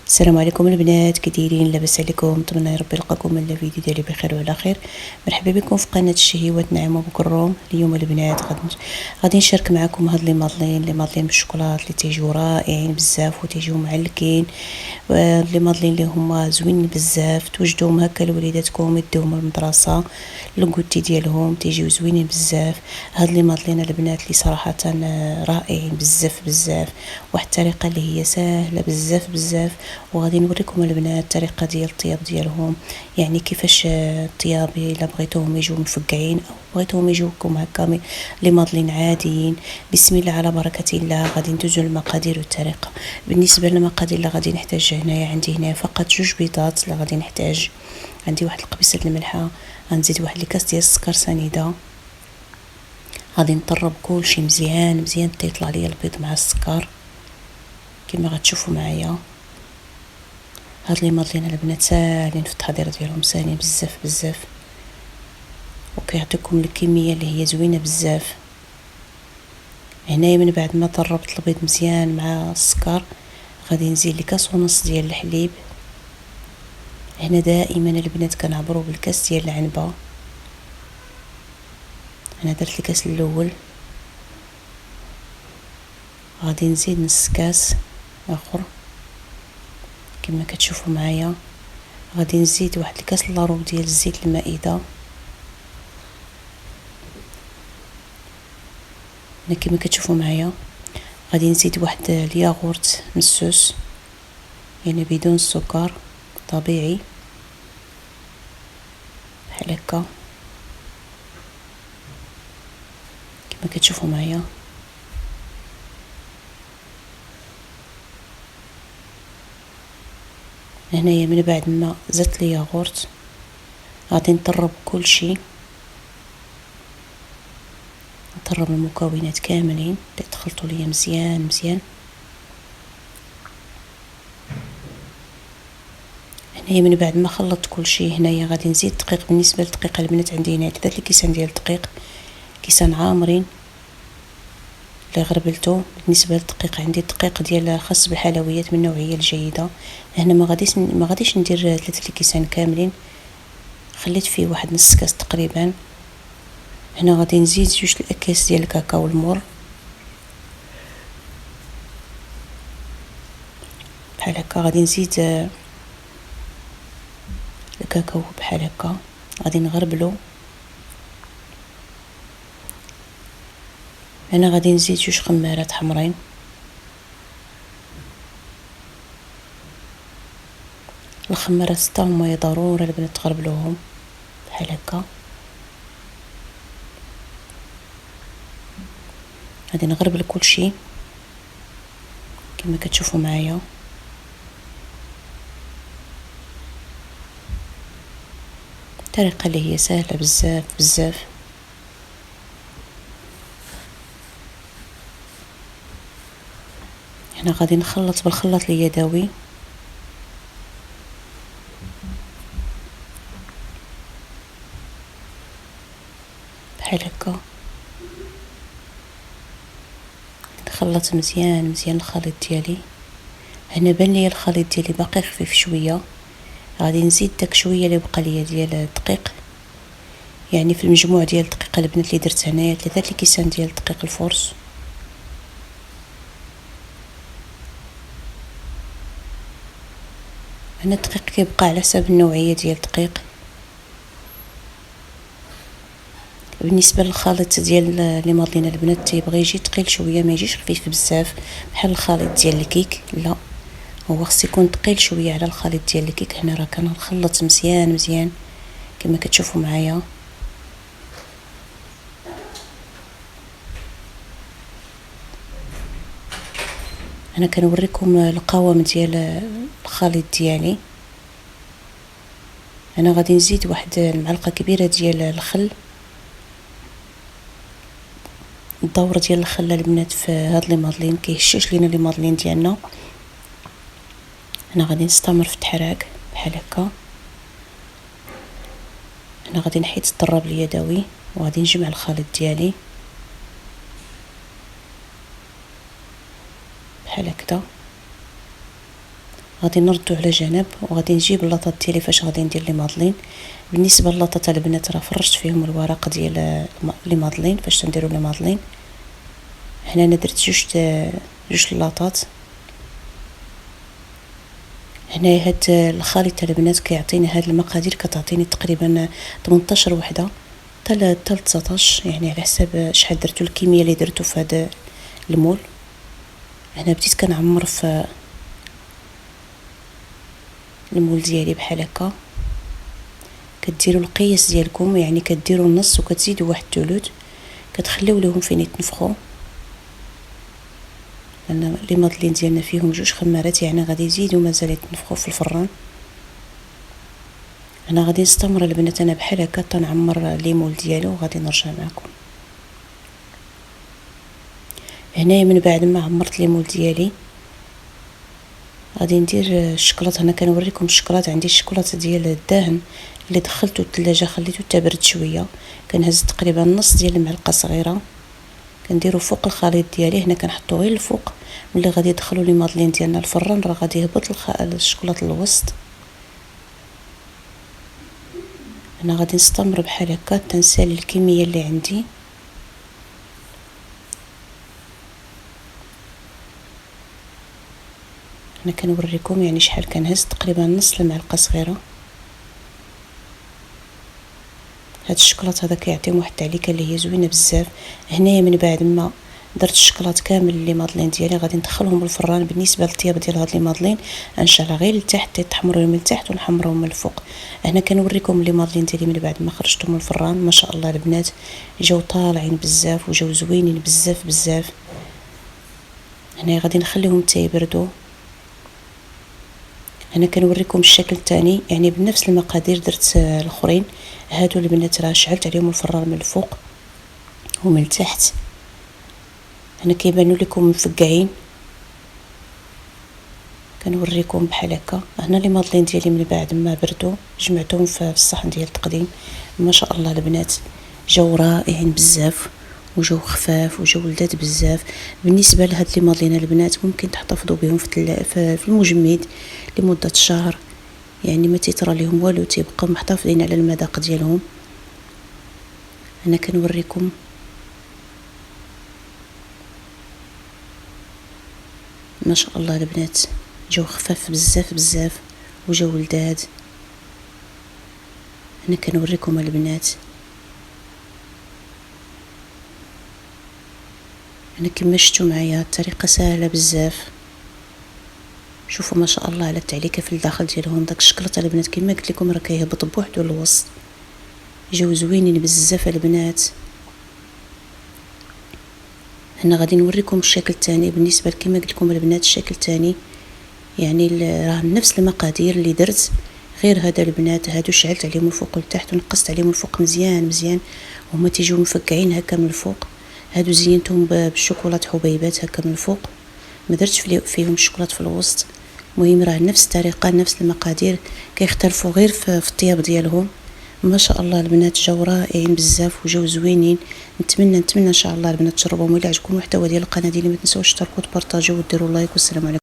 السلام عليكم البنات، كي دايرين؟ لاباس عليكم؟ نتمنى ربي يلقاكم من الفيديو ديالي بخير وعلى خير. مرحبا بكم في قناه الشهيوات نعيمه بكروم. اليوم البنات غادي نشارك معكم هاد لي مادلين بالشوكولات اللي تيجيو رائعين بزاف وتيجيو معلكين. لي مادلين اللي هما زوينين بزاف، توجدوهم هكا لوليداتكم يديوهم المدرسه الكوتي ديالهم، تيجيو زوينين بزاف. هاد لي مادلين البنات اللي صراحه رائعين بزاف بزاف، واحد الطريقه اللي هي سهله بزاف بزاف. وغادي نوريكم البنات الطريقه ديال الطياب ديالهم، يعني كيفاش الطياب الا بغيتوهم يجيو مفقعين او بغيتوهم يجيوكم هكا لي مادلين عاديين. بسم الله على بركه الله. غادي ندوزو للمقادير والطريقه. بالنسبه للمقادير اللي غادي نحتاج هنايا، عندي هنا فقط 2 بيضات اللي غادي نحتاج. عندي واحد القبيصه الملحه، غنزيد واحد الكاس ديال السكر سنيده. غادي نطرب كلشي مزيان مزيان حتى يطلع ليا البيض مع السكر كما غتشوفوا معايا. هاد لي مادلين البنات ساهلين في التحضير ديالهم، ساهلين بزاف بزاف، وكيعطيكم الكميه اللي هي زوينه بزاف. هنايا من بعد ما طربت البيض مزيان مع السكر، غادي نزيد لي كاس ونص ديال الحليب. هنا دائما البنات كنعبروا بالكاس ديال العنبه. انا درت الكاس الاول، غادي نزيد نص كاس اخر كما كتشوفوا معايا. غادي نزيد واحد الكاس لاروب ديال الزيت المائده. كما كتشوفوا معايا غادي نزيد واحد الياغورت مسوس، يعني بدون السكر، طبيعي بحال هكا كما كتشوفوا معايا. هنايا من بعد ما زدت لي ياغورت غادي نطرب كلشي، نطرب المكونات كاملين اللي تخلطوا ليا مزيان مزيان. هنايا من بعد ما خلطت كلشي، هنايا غادي نزيد دقيق. بالنسبه للدقيق البنات عندي هنا 3 كيسان ديال الدقيق، كيسان عامرين اللي غربلته. بالنسبه للدقيق عندي الدقيق ديال خاص بالحلويات من النوعيه الجيده. هنا ما غاديش ندير 3 كيسان كاملين، خليت فيه واحد نص كاس تقريبا. هنا غادي نزيد 2 الاكياس ديال الكاكاو المر بحال هكا. غادي نزيد الكاكاو بحال هكا، غادي نغربلو. هنا غادي نزيد 2 خمارات حمرين. الخمارات 6 هما ضروري البنات تغربلوهم بحال هكا. غادي نغربل كلشي كما كتشوفوا معايا. الطريقه اللي هي سهله بزاف بزاف. هنا غادي نخلط بالخلاط اليدوي بحال هكا. نخلط مزيان مزيان الخليط ديالي. هنا بان لي الخليط ديالي باقي خفيف شويه، غادي نزيد داك شويه اللي بقى ليا ديال الدقيق. يعني في المجموع ديال الدقيق البنات اللي درت هنايا 3 كيسان ديال دقيق الفرص. هنا الدقيق كيبقى على حساب النوعيه ديال الدقيق. بالنسبه للخليط ديال لي مادلين البنات تيبغي يجي ثقيل شويه، ما يجيش خفيف بزاف بحال الخليط ديال الكيك، لا هو خص يكون ثقيل شويه على الخليط ديال الكيك. هنا راه كنخلط مزيان مزيان كما كتشوفوا معايا. انا كنوريكم القوام ديال الخليط ديالي. انا غادي نزيد واحد المعلقه كبيره ديال الخل. الدور ديال الخل البنات في هاد لي مادلين كيهشش لينا لي مادلين ديالنا. انا غادي نستمر في التحراك بحال هكا. انا غادي نحيد الضراب اليدوي وغادي نجمع الخليط ديالي بحال هكذا. غادي نردو على جنب، وغادي نجيب اللاطات ديالي فاش غادي ندير لي مادلين. بالنسبه للاطات البنات راه فرشت فيهم الورق ديال لي مادلين فاش نديرو لي مادلين. هنا انا درت جوج لاطات. هنا هاد الخليط البنات كيعطيني هاد المقادير، كتعطيني تقريبا 18 وحده حتى 19، يعني على حساب شحال درتو الكميه اللي درتو في هذا المول. هنا بديت كنعمر في المول ديالي بحال هكا. كديروا القياس ديالكم، يعني كديروا النص وكتزيدوا واحد الثلث، كتخليو لهم فين يتنفخوا. لان لي مادلين ديالنا فيهم جوج خمارات، يعني غادي يزيدوا مازال يتنفخوا في الفران. انا غادي نستمر البنات انا بحال هكا تنعمر لي مول ديالو، وغادي نرجع معكم. هنايا من بعد ما عمرت لي مول ديالي غادي ندير الشكلاط. هنا كنوريكم الشكلاط. عندي الشكلاط ديال الدهن اللي دخلته الثلاجه، خليته تبرد شويه. كنهز تقريبا نص ديال المعلقه صغيره، كنديرو فوق الخليط ديالي. هنا كنحطو غير الفوق. ملي غادي يدخلوا لي مادلين ديالنا الفران راه غادي يهبط الشكلاط للوسط. انا غادي نستمر بحال هكا تنسالي الكميه اللي عندي. انا كنوريكم يعني شحال كنهز، تقريبا نص المعلقه صغيره. هاد الشكلاط هذا كيعطي واحد التعليكه اللي هي زوينه بزاف. هنايا من بعد ما درت الشكلاط كامل لي مادلين ديالي غادي ندخلهم للفران. بالنسبه للطياب ديال هاد لي مادلين غنشعلها غير لتحت، يتحمروا من التحت ونحمرهم من الفوق. هنا كنوريكم لي مادلين ديالي من بعد ما خرجتهم من الفران. ما شاء الله البنات جاو طالعين بزاف وجاو زوينين بزاف بزاف. هنا غادي نخليهم حتى يبردوا. هنا كنوريكم الشكل الثاني، يعني بنفس المقادير درت الاخرين. هادو البنات راه شعلت عليهم الفران من الفوق ومن التحت. هنا كيبانوا لكم مفقعين. كنوريكم بحال هكا. هنا لي مادلين ديالي من بعد ما بردوا جمعتهم في الصحن ديال التقديم. ما شاء الله البنات جاو رائعين بزاف، وجاو خفاف وجاو لذاذ بزاف. بالنسبه لهاد لي مادلين البنات ممكن تحتفظوا بهم في المجمد لمده شهر، يعني ما تيطرى لهم والو، تيبقاو محتفظين على المذاق ديالهم. انا كنوريكم ما شاء الله البنات جاو خفاف بزاف بزاف وجاو لذاذ. انا كنوريكم البنات. انا كما شفتوا معايا الطريقه سهله بزاف. شوفوا ما شاء الله على التعليكه في الداخل ديالهم. داك الشكلاط البنات كما قلت لكم راه كيهبط بوحدو للوسط. جاو زوينين بزاف البنات. هنا غادي نوريكم الشكل الثاني. بالنسبه كما قلت لكم البنات الشكل الثاني يعني راه نفس المقادير اللي درت، غير هذا البنات هادو شعلت عليهم الفوق والتحت ونقصت عليهم الفوق مزيان مزيان، وهما تيجيو مفقعين هكا من الفوق. هادو زينتهم بالشوكولاط حبيبات هكا من الفوق، ما درتش فيهم الشوكولاط في الوسط. المهم راه نفس الطريقه نفس المقادير، كيختلفوا غير في الطياب ديالهم. ما شاء الله البنات جاو رائعين بزاف وجاو زوينين. نتمنى ان شاء الله البنات تجربوهم. الا عجبكم المحتوى ديال القناه ديالي ما تنساوش تشتركوا وتبارطاجيو وديروا لايك. والسلام عليكم.